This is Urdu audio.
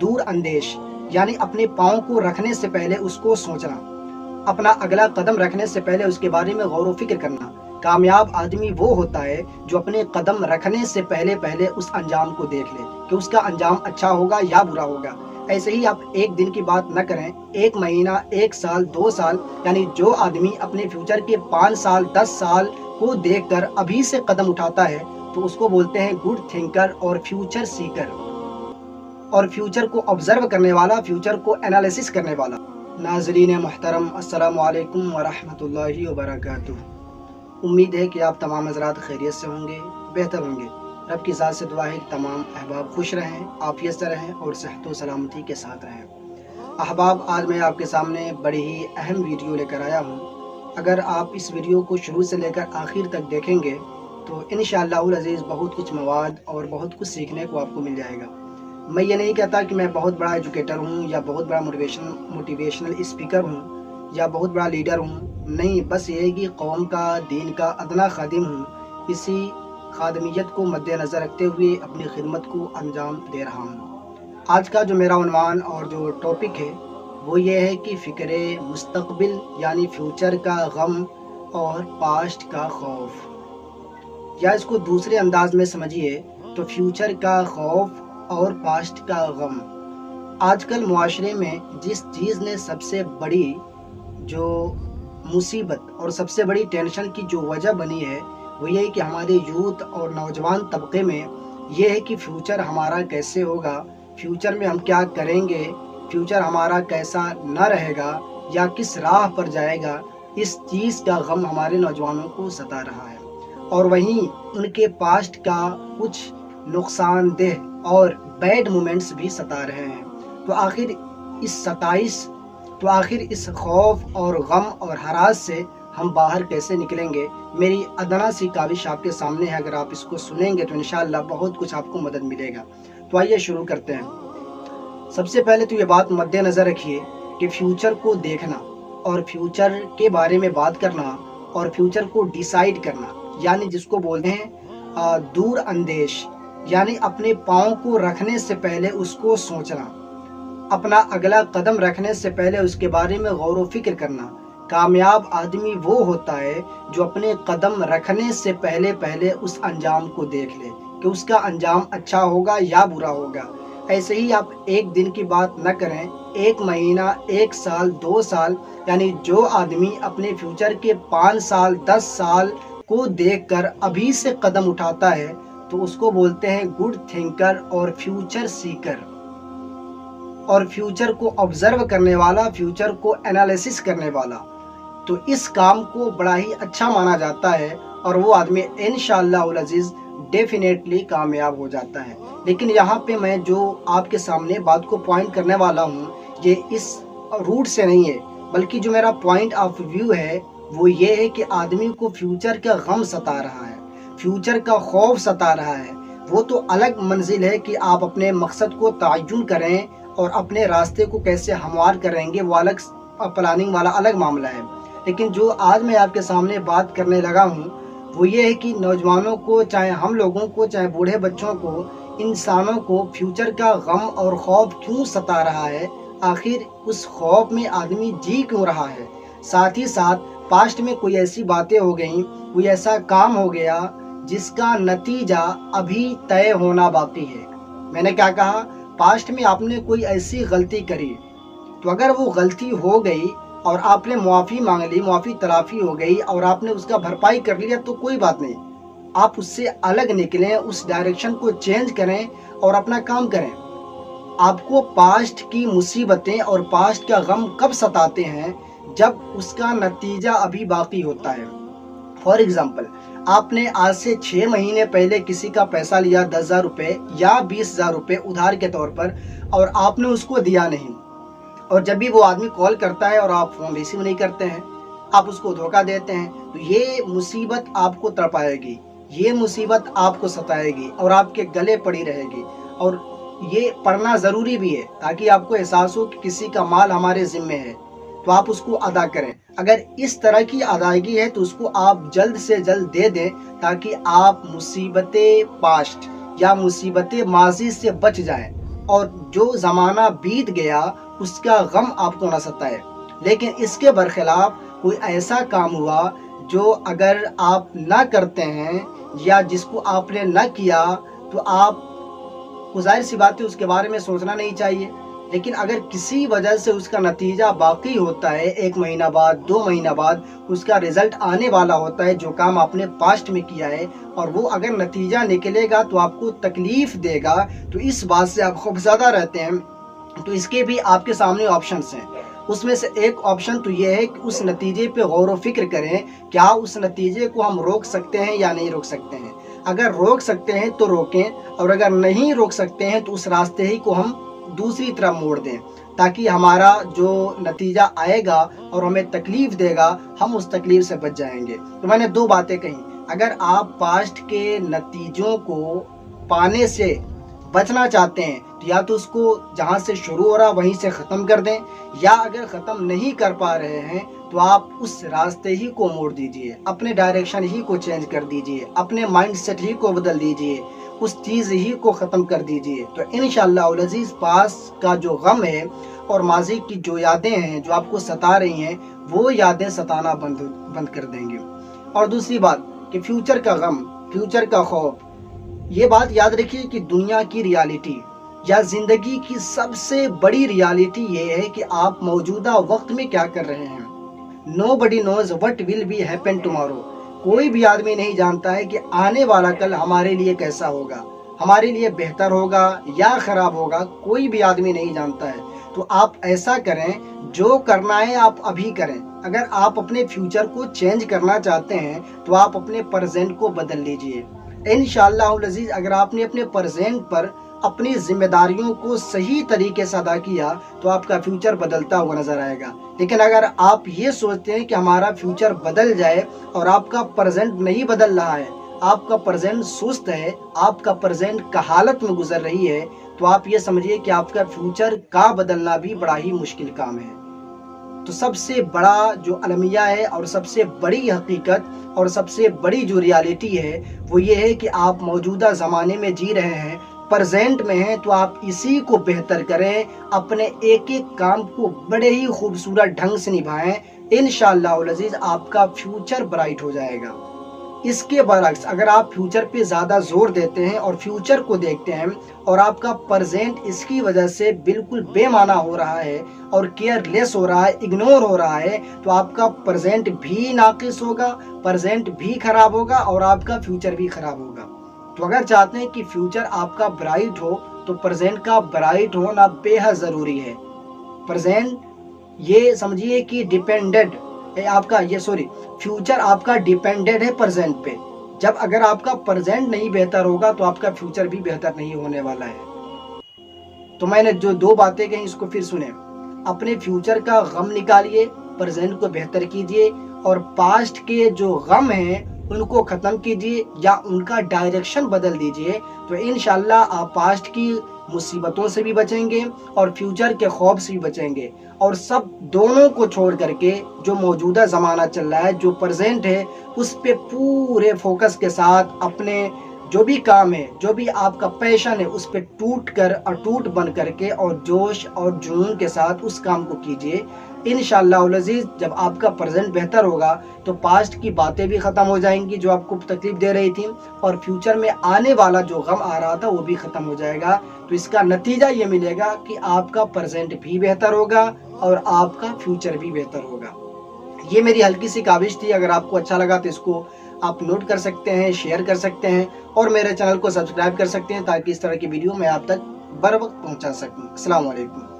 دور اندیش یعنی اپنے پاؤں کو رکھنے سے پہلے اس کو سوچنا، اپنا اگلا قدم رکھنے سے پہلے اس کے بارے میں غور و فکر کرنا۔ کامیاب آدمی وہ ہوتا ہے جو اپنے قدم رکھنے سے پہلے اس انجام کو دیکھ لے کہ اس کا انجام اچھا ہوگا یا برا ہوگا۔ ایسے ہی آپ ایک دن کی بات نہ کریں، ایک مہینہ، ایک سال، 2 سال، یعنی جو آدمی اپنے فیوچر کے 5 سال 10 سال کو دیکھ کر ابھی سے قدم اٹھاتا ہے تو اس کو بولتے ہیں گڈ تھنکر اور فیوچر سیکر، اور فیوچر کو آبزرو کرنے والا، فیوچر کو انالیسس کرنے والا۔ ناظرین محترم، السلام علیکم ورحمۃ اللہ وبرکاتہ۔ امید ہے کہ آپ تمام حضرات خیریت سے ہوں گے، بہتر ہوں گے۔ رب کی ذات سے دعا ہے کہ تمام احباب خوش رہیں، عافیت سے رہیں اور صحت و سلامتی کے ساتھ رہیں۔ احباب، آج میں آپ کے سامنے بڑی ہی اہم ویڈیو لے کر آیا ہوں۔ اگر آپ اس ویڈیو کو شروع سے لے کر آخر تک دیکھیں گے تو انشاءاللہ العزیز بہت کچھ مواد اور بہت کچھ سیکھنے کو آپ کو مل جائے گا۔ میں یہ نہیں کہتا کہ میں بہت بڑا ایجوکیٹر ہوں یا بہت بڑا موٹیویشنل اسپیکر ہوں یا بہت بڑا لیڈر ہوں، نہیں، بس یہ ہے کہ قوم کا، دین کا ادنا خادم ہوں۔ اسی خادمیت کو مد نظر رکھتے ہوئے اپنی خدمت کو انجام دے رہا ہوں۔ آج کا جو میرا عنوان اور جو ٹاپک ہے وہ یہ ہے کہ فکر مستقبل یعنی فیوچر کا غم اور پاسٹ کا خوف، یا اس کو دوسرے انداز میں سمجھیے تو فیوچر کا خوف اور پاسٹ کا غم۔ آج کل معاشرے میں جس چیز نے سب سے بڑی جو مصیبت اور سب سے بڑی ٹینشن کی جو وجہ بنی ہے وہ یہ ہے کہ ہمارے یوتھ اور نوجوان طبقے میں یہ ہے کہ فیوچر ہمارا کیسے ہوگا، فیوچر میں ہم کیا کریں گے، فیوچر ہمارا کیسا نہ رہے گا یا کس راہ پر جائے گا، اس چیز کا غم ہمارے نوجوانوں کو ستا رہا ہے۔ اور وہیں ان کے پاسٹ کا کچھ نقصان دہ اور بیڈ مومنٹس بھی ستا رہے ہیں۔ تو آخر اس خوف اور غم اور ہراس سے ہم باہر کیسے نکلیں گے؟ میری ادنا سی کاوش آپ کے سامنے ہے، اگر آپ اس کو سنیں گے تو انشاءاللہ بہت کچھ آپ کو مدد ملے گا۔ تو آئیے شروع کرتے ہیں۔ سب سے پہلے تو یہ بات مد نظر رکھیے کہ فیوچر کو دیکھنا اور فیوچر کے بارے میں بات کرنا اور فیوچر کو ڈیسائیڈ کرنا، یعنی جس کو بولتے ہیں دور اندیش، یعنی اپنے پاؤں کو رکھنے سے پہلے اس کو سوچنا، اپنا اگلا قدم رکھنے سے پہلے اس کے بارے میں غور و فکر کرنا۔ کامیاب آدمی وہ ہوتا ہے جو اپنے قدم رکھنے سے پہلے اس انجام کو دیکھ لے کہ اس کا انجام اچھا ہوگا یا برا ہوگا۔ ایسے ہی آپ ایک دن کی بات نہ کریں، ایک مہینہ، ایک سال، 2 سال، یعنی جو آدمی اپنے فیوچر کے 5 سال 10 سال کو دیکھ کر ابھی سے قدم اٹھاتا ہے تو اس کو بولتے ہیں گڈ تھنکر اور فیوچر سیکر، اور فیوچر کو آبزرو کرنے والا، فیوچر کو انالیسس کرنے والا۔ تو اس کام کو بڑا ہی اچھا مانا جاتا ہے اور وہ آدمی انشاءاللہ العزیز ڈیفینیٹلی کامیاب ہو جاتا ہے۔ لیکن یہاں پہ میں جو آپ کے سامنے بات کو پوائنٹ کرنے والا ہوں یہ اس روٹ سے نہیں ہے، بلکہ جو میرا پوائنٹ آف ویو ہے وہ یہ ہے کہ آدمی کو فیوچر کا غم ستا رہا ہے، فیوچر کا خوف ستا رہا ہے۔ وہ تو الگ منزل ہے کہ آپ اپنے مقصد کو تعین کریں اور اپنے راستے کو کیسے ہموار کریں گے، وہ الگ پلاننگ والا الگ معاملہ ہے۔ لیکن جو آج میں آپ کے سامنے بات کرنے لگا ہوں وہ یہ ہے کہ نوجوانوں کو، چاہے ہم لوگوں کو، چاہے بوڑھے بچوں کو، انسانوں کو فیوچر کا غم اور خوف کیوں ستا رہا ہے، آخر اس خوف میں آدمی جی کیوں رہا ہے۔ ساتھ ہی ساتھ پاسٹ میں کوئی ایسی باتیں ہو گئیں، کوئی ایسا کام ہو گیا جس کا نتیجہ ابھی طے ہونا باقی ہے۔ میں نے کیا کہا؟ پاسٹ میں آپ نے کوئی ایسی غلطی کری تو اگر وہ غلطی ہو گئی اور آپ نے معافی مانگ لی، معافی تلافی ہو گئی اور آپ نے اس کا بھرپائی کر لیا تو کوئی بات نہیں، آپ اس سے الگ نکلیں، اس ڈائریکشن کو چینج کریں اور اپنا کام کریں۔ آپ کو پاسٹ کی مصیبتیں اور پاسٹ کا غم کب ستاتے ہیں؟ جب اس کا نتیجہ ابھی باقی ہوتا ہے۔ فار ایگزامپل، آپ نے آج سے 6 مہینے پہلے کسی کا پیسہ لیا 10,000 روپے یا 20,000 روپے ادھار کے طور پر، اور آپ نے اس کو دیا نہیں، اور جب بھی وہ آدمی کال کرتا ہے اور آپ فون ریسیو نہیں کرتے ہیں، آپ اس کو دھوکہ دیتے ہیں، تو یہ مصیبت آپ کو تڑپائے گی، یہ مصیبت آپ کو ستائے گی اور آپ کے گلے پڑی رہے گی۔ اور یہ پڑھنا ضروری بھی ہے تاکہ آپ کو احساس ہو کہ کسی کا مال ہمارے ذمے ہے تو آپ اس کو ادا کریں۔ اگر اس طرح کی ادائیگی ہے تو اس کو آپ جلد سے جلد دے دیں تاکہ آپ مصیبت پاسٹ یا مصیبت ماضی سے بچ جائیں۔ اور جو زمانہ بیت گیا اس کا غم آپ کو نہ ستائے، لیکن اس کے برخلاف کوئی ایسا کام ہوا جو اگر آپ نہ کرتے ہیں یا جس کو آپ نے نہ کیا تو آپ کو ظاہر سی بات ہے اس کے بارے میں سوچنا نہیں چاہیے، لیکن اگر کسی وجہ سے اس کا نتیجہ باقی ہوتا ہے، 1 مہینہ بعد 2 مہینہ بعد اس کا رزلٹ آنے والا ہوتا ہے جو کام آپ نے پاسٹ میں کیا ہے، اور وہ اگر نتیجہ نکلے گا تو آپ کو تکلیف دے گا، تو اس بات سے آپ خوفزدہ رہتے ہیں، تو اس کے بھی آپ کے سامنے آپشنس ہیں۔ اس میں سے ایک آپشن تو یہ ہے کہ اس نتیجے پہ غور و فکر کریں، کیا اس نتیجے کو ہم روک سکتے ہیں یا نہیں روک سکتے ہیں۔ اگر روک سکتے ہیں تو روکیں، اور اگر نہیں روک سکتے ہیں تو اس راستے ہی کو ہم دوسری طرف موڑ دیں، تاکہ ہمارا جو نتیجہ آئے گا اور ہمیں تکلیف دے گا ہم اس تکلیف سے بچ جائیں گے۔ تو میں نے 2 باتیں کہیں، اگر آپ پاسٹ کے نتیجوں کو پانے سے بچنا چاہتے ہیں تو یا تو اس کو جہاں سے شروع ہو رہا وہیں سے ختم کر دیں، یا اگر ختم نہیں کر پا رہے ہیں تو آپ اس راستے ہی کو موڑ دیجئے، اپنے ڈائریکشن ہی کو چینج کر دیجئے، اپنے مائنڈ سیٹ ہی کو بدل دیجئے، اس چیز ہی کو ختم کر دیجئے۔ تو انشاءاللہ العزیز پاس کا جو غم ہے اور ماضی کی جو یادیں ہیں جو آپ کو ستا رہی ہیں وہ یادیں ستانا بند کر دیں گے۔ اور دوسری بات کہ فیوچر کا غم، فیوچر کا خوف، یہ بات یاد رکھیے کہ دنیا کی ریالٹی یا زندگی کی سب سے بڑی ریالٹی یہ ہے کہ آپ موجودہ وقت میں کیا کر رہے ہیں۔ Nobody knows what will be happen tomorrow۔ کوئی بھی آدمی نہیں جانتا ہے کہ آنے والا کل ہمارے لیے کیسا ہوگا، ہمارے لیے بہتر ہوگا یا خراب ہوگا، کوئی بھی آدمی نہیں جانتا ہے۔ تو آپ ایسا کریں، جو کرنا ہے آپ ابھی کریں۔ اگر آپ اپنے فیوچر کو چینج کرنا چاہتے ہیں تو آپ اپنے پریزنٹ کو بدل لیجئے۔ انشاءاللہ العزیز اگر آپ نے اپنے پریزنٹ پر اپنی ذمہ داریوں کو صحیح طریقے سے ادا کیا تو آپ کا فیوچر بدلتا ہوا نظر آئے گا۔ لیکن اگر آپ یہ سوچتے ہیں کہ ہمارا فیوچر بدل جائے اور آپ کا پریزنٹ نہیں بدل رہا ہے، آپ کا پریزنٹ سست ہے، آپ کا پریزنٹ کہالت میں گزر رہی ہے، تو آپ یہ سمجھیے کہ آپ کا فیوچر کا بدلنا بھی بڑا ہی مشکل کام ہے۔ تو سب سے بڑا جو المیہ ہے اور سب سے بڑی حقیقت اور سب سے بڑی جو ریالٹی ہے وہ یہ ہے کہ آپ موجودہ زمانے میں جی رہے ہیں، پریزنٹ میں ہیں، تو آپ اسی کو بہتر کریں، اپنے ایک ایک کام کو بڑے ہی خوبصورت ڈھنگ سے نبھائیں۔ انشاءاللہ العزیز آپ کا فیوچر برائٹ ہو جائے گا۔ اس کے برعکس اگر آپ فیوچر پہ زیادہ زور دیتے ہیں اور فیوچر کو دیکھتے ہیں اور آپ کا پریزنٹ اس کی وجہ سے بالکل بے معنی ہو رہا ہے اور کیئر لیس ہو رہا ہے، اگنور ہو رہا ہے، تو آپ کا پریزنٹ بھی ناقص ہوگا، پریزنٹ بھی خراب ہوگا اور آپ کا فیوچر بھی خراب ہوگا۔ تو اگر چاہتے ہیں کہ فیوچر آپ کا برائٹ ہو تو پریزنٹ کا برائٹ ہونا بے حد ضروری ہے۔ پریزنٹ یہ سمجھیے کہ ڈیپینڈنٹ آپ کا فیوچر آپ کا ڈیپینڈنٹ ہے پریزنٹ پہ۔ جب اگر آپ کا پریزنٹ نہیں بہتر ہوگا تو آپ کا فیوچر بھی بہتر نہیں ہونے والا ہے۔ تو میں نے جو 2 باتیں کہیں اس کو پھر سنیں، اپنے فیوچر کا غم نکالیے، پریزنٹ کو بہتر کیجئے، اور پاسٹ کے جو غم ہیں ان کو ختم کیجئے یا ان کا ڈائریکشن بدل دیجئے، تو انشاءاللہ آپ پاسٹ کی مصیبتوں سے بھی بچیں گے اور فیوچر کے خوف سے بھی بچیں گے، اور سب دونوں کو چھوڑ کر کے جو موجودہ زمانہ چل رہا ہے، جو پریزنٹ ہے، اس پہ پورے فوکس کے ساتھ اپنے جو بھی کام ہے، جو بھی آپ کا پیشن ہے، اس پہ ٹوٹ بن کر کے اور جوش اور جنون کے ساتھ اس کام کو کیجئے۔ انشاءاللہ العزیز جب آپ کا پریزنٹ بہتر ہوگا تو پاسٹ کی باتیں بھی ختم ہو جائیں گی جو آپ کو تکلیف دے رہی تھیں، اور فیوچر میں آنے والا جو غم آ رہا تھا وہ بھی ختم ہو جائے گا۔ تو اس کا نتیجہ یہ ملے گا کہ آپ کا پریزنٹ بھی بہتر ہوگا اور آپ کا فیوچر بھی بہتر ہوگا۔ یہ میری ہلکی سی کاوش تھی، اگر آپ کو اچھا لگا تو اس کو آپ نوٹ کر سکتے ہیں، شیئر کر سکتے ہیں، اور میرے چینل کو سبسکرائب کر سکتے ہیں تاکہ اس طرح کی ویڈیو میں آپ تک بر وقت پہنچا سکوں۔ السلام علیکم۔